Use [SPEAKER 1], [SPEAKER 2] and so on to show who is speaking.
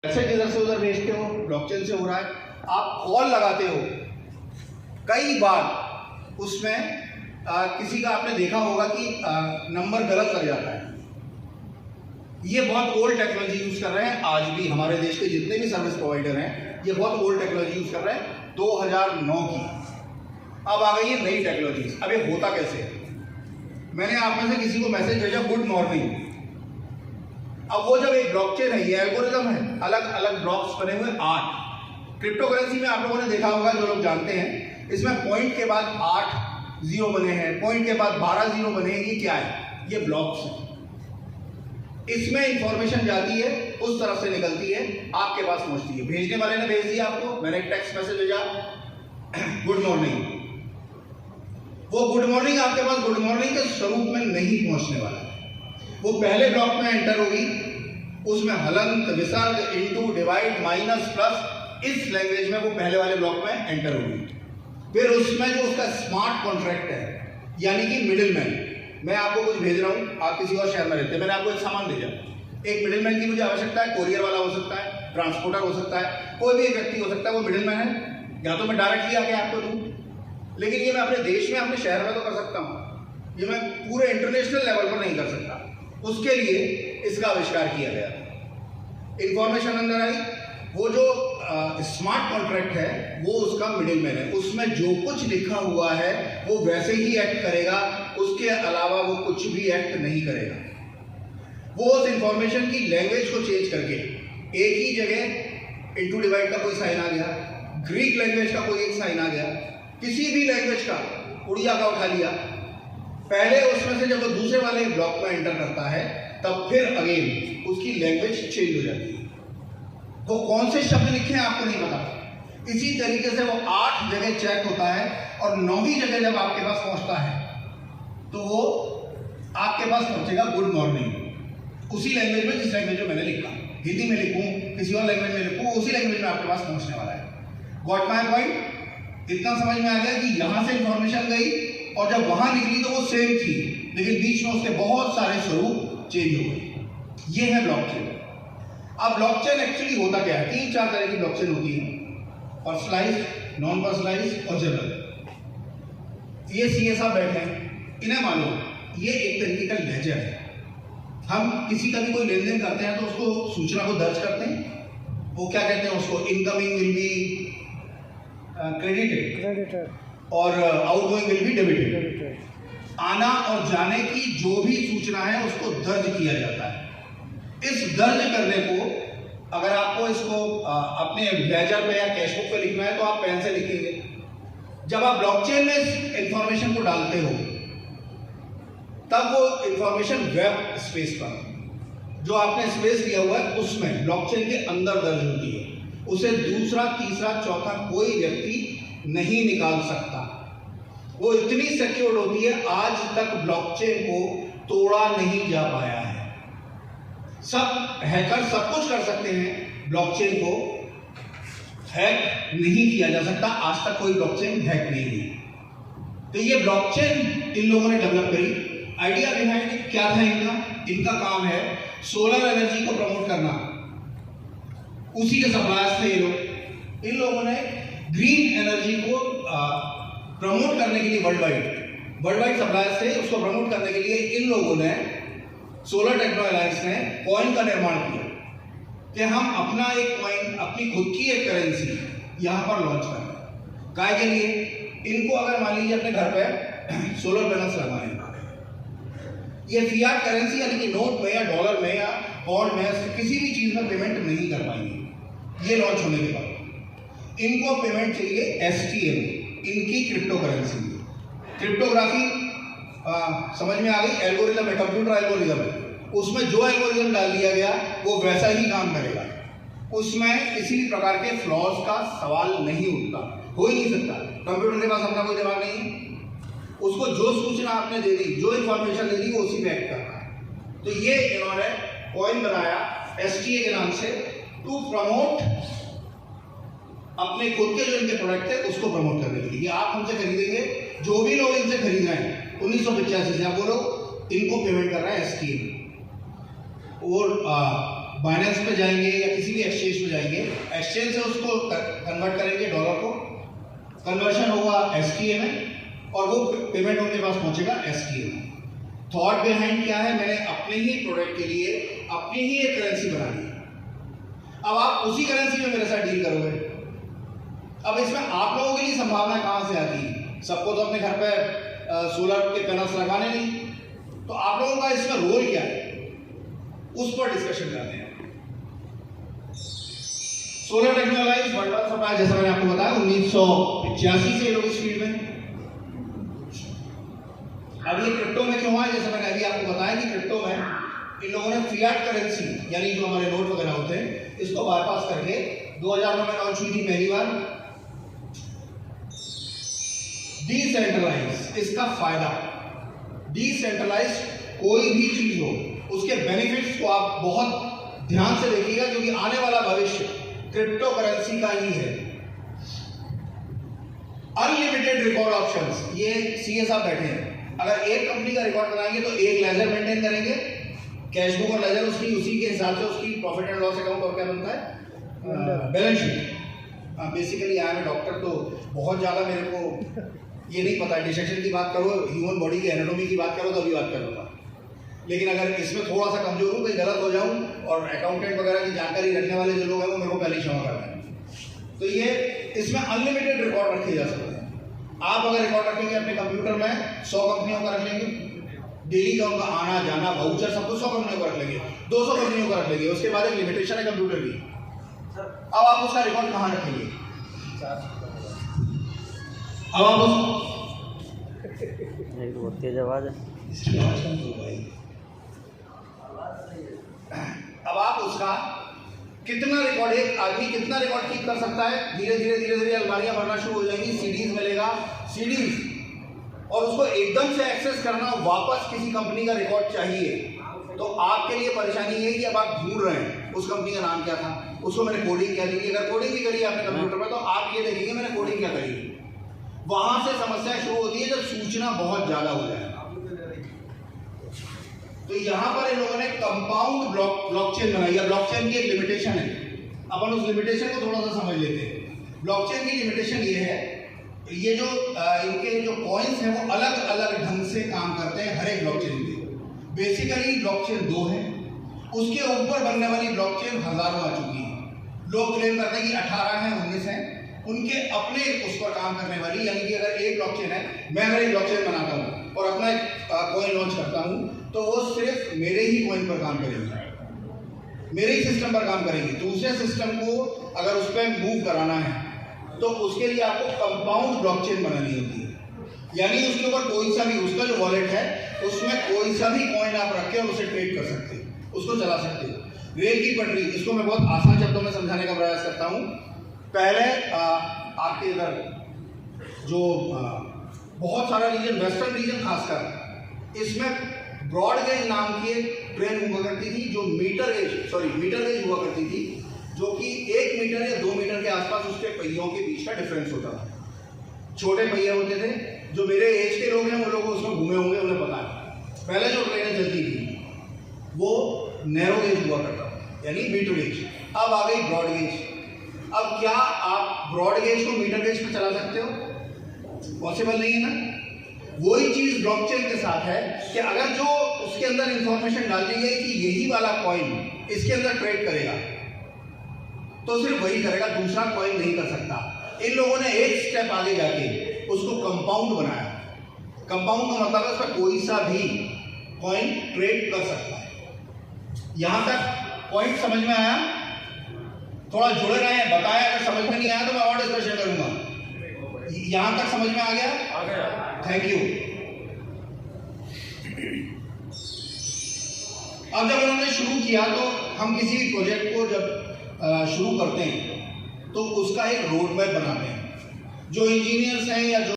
[SPEAKER 1] Message इधर से उधर भेजते हो, ब्लॉकचेन से हो रहा है। आप कॉल लगाते हो, कई बार उसमें किसी का आपने देखा होगा कि नंबर गलत लग जाता है। ये बहुत ओल्ड टेक्नोलॉजी यूज कर रहे हैं। आज भी हमारे देश के जितने भी सर्विस प्रोवाइडर हैं ये बहुत ओल्ड टेक्नोलॉजी यूज कर रहे हैं, 2009 की। अब आ गई है नई टेक्नोलॉजी। अब ये होता कैसे? मैंने आप में से किसी को मैसेज भेजा गुड मॉर्निंग। अब वो जब एक ब्लॉकचेन है, ये एल्गोरिथम है, अलग अलग ब्लॉक्स बने हुए 8। क्रिप्टो करेंसी में आप लोगों ने देखा होगा, जो लोग जानते हैं, इसमें पॉइंट के बाद 8 जीरो बने हैं, पॉइंट के बाद 12 जीरो बने हैं। ये क्या है? ये ब्लॉक्स हैं। इसमें इंफॉर्मेशन जाती है, उस तरफ से निकलती है, आपके पास पहुंचती है। भेजने वाले ने भेज दिया आपको, मैंने एक टेक्स्ट मैसेज भेजा गुड मॉर्निंग। वो गुड मॉर्निंग आपके पास गुड मॉर्निंग के स्वरूप में नहीं पहुंचने वाला है। वो पहले ब्लॉक में एंटर होगी, उसमें हलंत, विसर्ग, इंटू, डिवाइड, माइनस, प्लस, इस लैंग्वेज में वो पहले वाले ब्लॉक में एंटर होगी। फिर उसमें जो उसका स्मार्ट कॉन्ट्रैक्ट है, यानी कि मिडिलमैन, मैं आपको कुछ भेज रहा हूँ, आप किसी और शहर में रहते हैं, मैंने आपको एक सामान भेजा, एक मिडिलमैन की मुझे आवश्यकता है। कोरियर वाला हो सकता है, ट्रांसपोर्टर हो सकता है, कोई भी एक व्यक्ति हो सकता है, वो मिडिलमैन है। या तो मैं डायरेक्टली आके आपको दूँ, लेकिन ये मैं अपने देश में, अपने शहर में तो कर सकता हूँ, ये मैं पूरे इंटरनेशनल लेवल पर नहीं कर सकता। उसके लिए इसका आविष्कार किया गया। इंफॉर्मेशन अंदर आई, वो जो स्मार्ट कॉन्ट्रैक्ट है वो उसका मिडिलमैन है। उसमें जो कुछ लिखा हुआ है वो वैसे ही एक्ट करेगा, उसके अलावा वो कुछ भी एक्ट नहीं करेगा। वो उस इंफॉर्मेशन की लैंग्वेज को चेंज करके, एक ही जगह इंटू डिवाइड का कोई साइन आ गया, ग्रीक लैंग्वेज का कोई एक साइन आ गया, किसी भी लैंग्वेज का, उड़िया का उठा लिया, पहले उसमें से जब वो दूसरे वाले ब्लॉक में एंटर करता है तब फिर अगेन उसकी लैंग्वेज चेंज हो जाती है। वो कौन से शब्द लिखे हैं आपको नहीं पता। इसी तरीके से वो 8 जगह चेक होता है और 9वीं जगह जब आपके पास पहुंचता है तो वो आपके पास पहुंचेगा गुड मॉर्निंग, उसी लैंग्वेज में जिस लैंग्वेज में मैंने लिखा। हिंदी में लिखूं, किसी और लैंग्वेज में लिखूं, उसी लैंग्वेज में आपके पास पहुंचने वाला है। Got my point? इतना समझ में आ गया कि यहां से इंफॉर्मेशन गई और जब वहां निकली तो वो सेम थी, लेकिन बीच में उसके बहुत सारे स्वरूप चेंज हो गए। ये है ब्लॉकचेन। अब ब्लॉकचेन एक्चुअली होता क्या है? 3-4 तरह की ब्लॉकचेन होती है, पर्सनलाइज्ड, नॉन पर्सनलाइज्ड और जनरल। ये सीए साहब बैठे हैं, इन्हें मालूम, ये एक तरीके का लेजर है। हम किसी का भी कोई लेन देन करते हैं तो उसको, सूचना को दर्ज करते हैं। वो क्या कहते हैं उसको? इनकमिंग विल बी क्रेडिटेड और आउटगोइंग विल बी डेबिटेड। आना और जाने की जो भी सूचना है उसको दर्ज किया जाता है। इस दर्ज करने को, अगर आपको इसको अपने लेजर पे या कैशबुक पे लिखना है तो आप पेन से लिखेंगे। जब आप ब्लॉकचेन में इस इंफॉर्मेशन को डालते हो तब वो इंफॉर्मेशन वेब स्पेस पर, जो आपने स्पेस लिया हुआ है उसमें ब्लॉकचेन के अंदर दर्ज होती है। उसे दूसरा, तीसरा, चौथा कोई व्यक्ति नहीं निकाल सकता। वो इतनी सिक्योर्ड होती है, आज तक ब्लॉकचेन को तोड़ा नहीं जा पाया है। सब हैकर सब कुछ कर सकते हैं, ब्लॉकचेन को हैक नहीं किया जा सकता। आज तक कोई ब्लॉकचेन हैक नहीं हुई। तो ये ब्लॉकचेन इन लोगों ने डेवलप करी। आइडिया बिहाइंड क्या था इनका काम है सोलर एनर्जी को प्रमोट करना। उसी के सप्लायर्स थे ये लोग। इन लोगों ने ग्रीन एनर्जी को प्रमोट करने के लिए वर्ल्ड वाइड सप्लायर्स थे, उसको प्रमोट करने के लिए इन लोगों ने, सोलर टेक्नो अलायंस ने, कॉइन का निर्माण किया कि हम अपना एक कॉइन, अपनी खुद की एक करेंसी यहां पर लॉन्च करें। काय के लिए? इनको अगर मान लीजिए अपने घर पे सोलर पैनल्स लगवाने, ये फियाट करेंसी यानी कि नोट में या डॉलर में या पॉन्ड में किसी भी चीज में पेमेंट नहीं कर पाएंगे। ये लॉन्च होने के बाद इनको पेमेंट चाहिए STM, इनकी क्रिप्टो करेंसी। क्रिप्टोग्राफी समझ में आ गई? एल्गोरिथम है, कंप्यूटर एल्गोरिथम है। उसमें जो एल्गोरिथम डाल दिया गया वो वैसा ही काम करेगा। उसमें किसी भी प्रकार के फ्लॉज का सवाल नहीं उठता, हो ही नहीं सकता। कंप्यूटर के पास अपना कोई दिमाग नहीं है, उसको जो सूचना आपने दे दी, जो इंफॉर्मेशन दे दी, वो उसी पे एक्ट कर रहा है। तो ये इन्होंने कॉइन बनाया STA के नाम से, टू प्रमोट अपने खुद के जो इनके प्रोडक्ट थे उसको प्रमोट करने के लिए। आप हमसे खरीदेंगे, जो भी लोग इनसे खरीद रहे हैं 1985 से, आप बोलो इनको पेमेंट कर रहा है STA। और बाइनेंस पे जाएंगे या किसी भी एक्सचेंज जाएंगे, एक्सचेंज से उसको कन्वर्ट करेंगे डॉलर को, कन्वर्शन होगा एसटीए में और वो पेमेंट उनके पास पहुंचेगा एसटीए में। थॉट बिहाइंड क्या है, मैंने अपने ही प्रोडक्ट के लिए अपनी ही एक करेंसी बना ली, अब आप उसी करेंसी में मेरे साथ डील करोगे। अब इसमें आप लोगों के लिए संभावना कहां से आती है, सबको तो अपने घर पे सोलर के पैनल्स लगाने नहीं, तो आप लोगों का इसमें रोल क्या है उस पर डिस्कशन करते हैं। Solar technologies world wide supply, जैसा मैंने आपको बताया 1985 से लोग इस फील्ड में। अब ये क्रिप्टो में क्यों है, जैसे मैंने अभी आपको बताया कि क्रिप्टो में इन लोगों ने फिएट करेंसी यानी जो हमारे नोट वगैरह होते हैं इसको बाईपास करके 2009 में लॉन्च हुई थी पहली बार डिसेंट्रलाइज। इसका फायदा, डिसेंट्रलाइज कोई भी चीज हो उसके बेनिफिट्स को आप बहुत ध्यान से देखिएगा, क्योंकि आने वाला भविष्य क्रिप्टो करेंसी का ही है। अनलिमिटेड रिकॉर्ड ऑप्शंस, ये सीए साहब बैठे हैं, अगर एक कंपनी का रिकॉर्ड बनाएंगे तो एक लेजर मेंटेन करेंगे, कैश बुक और लेजर उसकी उसी के हिसाब से उसकी प्रॉफिट एंड लॉस अकाउंट और क्या बनता है balance sheet. Basically I am doctor, तो बहुत ज़्यादा मेरे को ये नहीं पता, डिसेक्शन की बात करो, ह्यूमन बॉडी की एनाटॉमी की बात करो तो अभी बात करूँगा, लेकिन अगर इसमें थोड़ा सा कमजोर हूँ, कहीं गलत हो जाऊँ और अकाउंटेंट वगैरह की जानकारी रखने वाले जो लोग हैं वो मेरे को पहले क्षमा करते हैं। तो ये इसमें अनलिमिटेड रिकॉर्ड रखे जा सकते हैं। आप अगर रिकॉर्ड रखेंगे अपने कंप्यूटर में 100 कंपनियों का रख लेंगे, डेली का उनका आना जाना वाउचर सब कुछ 100 कंपनियों का रख लेंगे, 200 कंपनियों का रख लेंगे, उसके बाद एक लिमिटेशन है कंप्यूटर की। अब आप उसका रिकॉर्ड कहाँ रखेंगे, अब आप उस
[SPEAKER 2] तेज आवाज है,
[SPEAKER 1] अब आप उसका कितना रिकॉर्ड, एक आदमी कितना रिकॉर्ड कीप कर सकता है। धीरे धीरे अलमारियां भरना शुरू हो जाएंगी, सीडीज मिलेगा, सीडीज, और उसको एकदम से एक्सेस करना, वापस किसी कंपनी का रिकॉर्ड चाहिए तो आपके लिए परेशानी ये है कि अब आप ढूंढ रहे हैं उस कंपनी का नाम क्या था, उसको मैंने कोडिंग क्या दी थी। अगर कोडिंग भी करी आपने कंप्यूटर में तो आप ये देखेंगे मैंने कोडिंग क्या करी। वहां से समस्या शुरू होती है जब सूचना बहुत ज्यादा हो जाए। तो यहां पर इन लोगों ने कंपाउंड ब्लॉकचेन बनाई है। ब्लॉकचेन की एक लिमिटेशन है, अपन उस लिमिटेशन को थोड़ा सा समझ लेते हैं। ब्लॉकचेन की लिमिटेशन ये है, ये जो इनके जो कॉइन्स हैं वो अलग अलग ढंग से काम करते हैं हर एक ब्लॉकचेन के। बेसिकली ब्लॉकचेन 2 है, उसके ऊपर बनने वाली ब्लॉकचेन हजारों आ चुकी है। लोग क्लेम करते हैं कि 18 है, 19 है, उनके अपने उस पर काम करने वाली, यानी कि अगर एक ब्लॉकचेन है, मैं अगर एक ब्लॉकचेन बनाता हूँ और अपना एक कॉइन लॉन्च करता हूँ तो वो सिर्फ मेरे ही कॉइन पर काम करेगी, मेरे ही सिस्टम पर काम करेगी। दूसरे सिस्टम को अगर उस पर मूव कराना है तो उसके लिए आपको कंपाउंड ब्लॉकचेन बनानी होती है, यानी उसके ऊपर कोई सा भी, उसका जो वॉलेट है उसमें कोई सा भी कॉइन आप रख के और उसे ट्रेड कर सकते हो, उसको चला सकते हो। रेल की पटरी, इसको मैं बहुत आसान शब्दों में समझाने का प्रयास करता हूँ। पहले आपके इधर जो बहुत सारा रीजन, वेस्टर्न रीजन खासकर, इसमें ब्रॉड गेज नाम की एक ट्रेन हुआ करती थी जो मीटर गेज हुआ करती थी, जो कि 1 मीटर या 2 मीटर के आसपास उसके पहियों के बीच का डिफरेंस होता था। छोटे पहिए होते थे, जो मेरे एज के लोग हैं वो लोग उसमें घूमे होंगे, उन्हें पता है। पहले जो ट्रेनें चलती थी वो नैरो गेज हुआ करता था, यानी मीटर गेज। अब आ गई ब्रॉड गेज। अब क्या आप ब्रॉड गेज को मीटर गेज पे चला सकते हो? पॉसिबल नहीं है ना। वही चीज ब्लॉकचेन के साथ है कि अगर जो उसके अंदर इंफॉर्मेशन डाल दी गई कि यही वाला कॉइन इसके अंदर ट्रेड करेगा तो सिर्फ वही करेगा, दूसरा कॉइन नहीं कर सकता। इन लोगों ने एक स्टेप आगे जाके उसको कंपाउंड बनाया। कंपाउंड का मतलब है उसका कोई सा भी कॉइन ट्रेड कर सकता है। यहां तक पॉइंट समझ में आया? थोड़ा जुड़े रहे, बताया। अगर समझ में नहीं आया तो मैं और डिस्कशन करूंगा। यहां तक समझ में आ गया? आ गया। Thank you. अब जब उन्होंने शुरू किया तो हम किसी भी प्रोजेक्ट को जब शुरू करते हैं तो उसका एक रोड मैप बनाते हैं। जो इंजीनियर्स हैं या जो